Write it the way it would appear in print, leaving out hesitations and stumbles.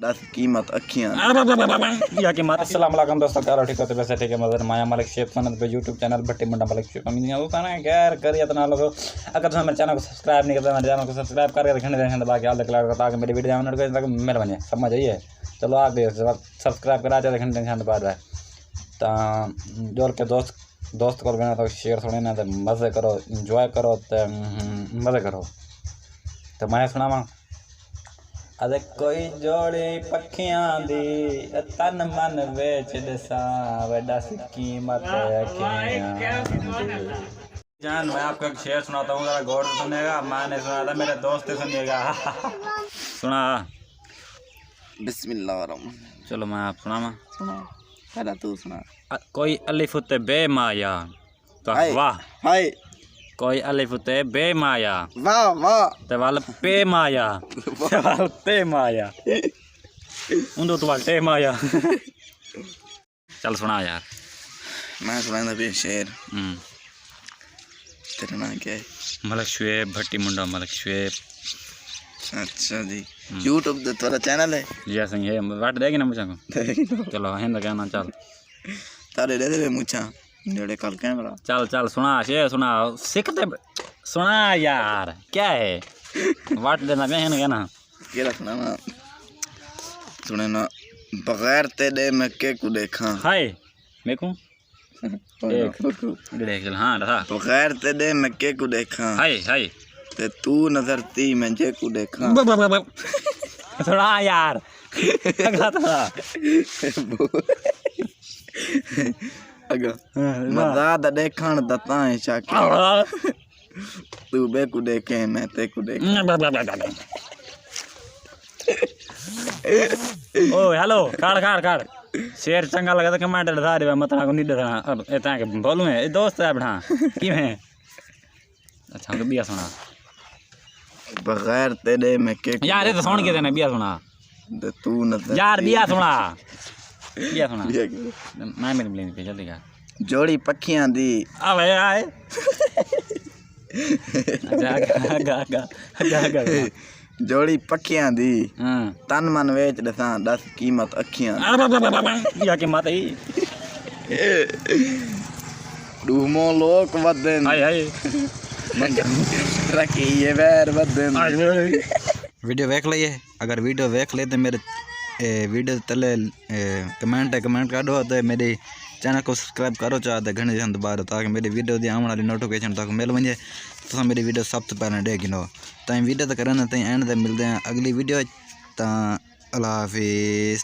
दस कीमत अखियां या कीमत। अस्सलाम वालेकुम दोस्तों, क्या ठीक होते वैसे ठीक है मगर माया मलिक शेख सनत पे यूट्यूब चैनल भट्टी मंडा मलिक शेख अमीन होता ना यार करिए इतना लोगों। अगर तुम मेरे चैनल को सब्सक्राइब नहीं करते मेरे चैनल को सब्सक्राइब करके रखने दें दबा के आल क्लिक ताकि मेरी वीडियो आने तक मेहरबानी समझ आइए। चलो आप भी सब्सक्राइब करा दे रखने टेंशन बाद है तो जोड़ के दोस्त को कहना तो शेयर थोड़े ना तो मज़े करो इंजॉय करो तो मज़े करो। तो मैं सुनावा अरे कोई जोड़ी पखियां दी तन मन बेच दसा वड्डा कीमत जान। मैं आपको एक शेर सुनाता हूँ, जरा गौर से सुनेगा। मैंने सुना था, मेरे दोस्त सुनिएगा। सुना बिस्मिल्लाह। चलो मैं आप सुना पहला तू सुना। कोई अलिफ उते बेमाया तो वाह हाय कोई अलिफ उते बेमाया वाह वाह ते वाल पे माया ते वाल पे माया उन्दो तो वाल ते माया। चल सुना यार। मैं सुनाता भी शेर। तेरा नाम क्या है? मलिक शुएब भट्टी मुंडा मलिक शुएब। अच्छा जी, यूट्यूब पे तुम्हारा चैनल है? जी सही है। वाट देगी ना मुझे को। चलो हिंद कहना चल तारे दे दे मुझा जेड़े कल कैमरा। चल चल सुना शेर सुना सीखते सुना यार क्या है वाट देना मैं हिंद कहना केरा सुना ना सुने ना। बगैर तेरे मैं के को देखा हाय मैं को एक देख चल। हां रहा बगैर तेरे मैं के को देखा हाय हाय ते तू नजर ती मैं जे को देखा। थोड़ा यार अगा थोड़ा अगा मजा द देखण दता है शाकी तू बे को देखे मैं ते को देख। ओ हेलो काट काट काट शेर चंगा लगा तो कमेंट डरा दे मत को नहीं डरना। अब एता के बोलूं है दोस्त है बढ़ा की है। अच्छा के बिया सुना बगैर तेरे मैं के यार ये तो सुन के देना बिया सुना ते तू नजर यार बिया सुना बिया सुना मैं मेरे मिलने पे जल्दी का जोड़ी पखियां दी अबे आए जोड़ी पखियां दी तन मन वेच दसा दस कीमत अखियां या कीमत ही डूमो लोक वदन हाय हाय रखी ये वैर वदन। वीडियो देख लिए। अगर वीडियो देख ले तो मेरे वीडियो तले कमेंट कर दो तो मेरे चैनल को सब्सक्राइब करो चाहते घने जन दोबारा ताकि मेरी वीडियो दी आने वाली नोटिफिकेशन तक मिल वजे तो मेरी वीडियो सब तो पहले देख गिनो। तो वीडियो तो करना तो एंड तक मिलते हैं अगली वीडियो। तो अल्लाह हाफिज़।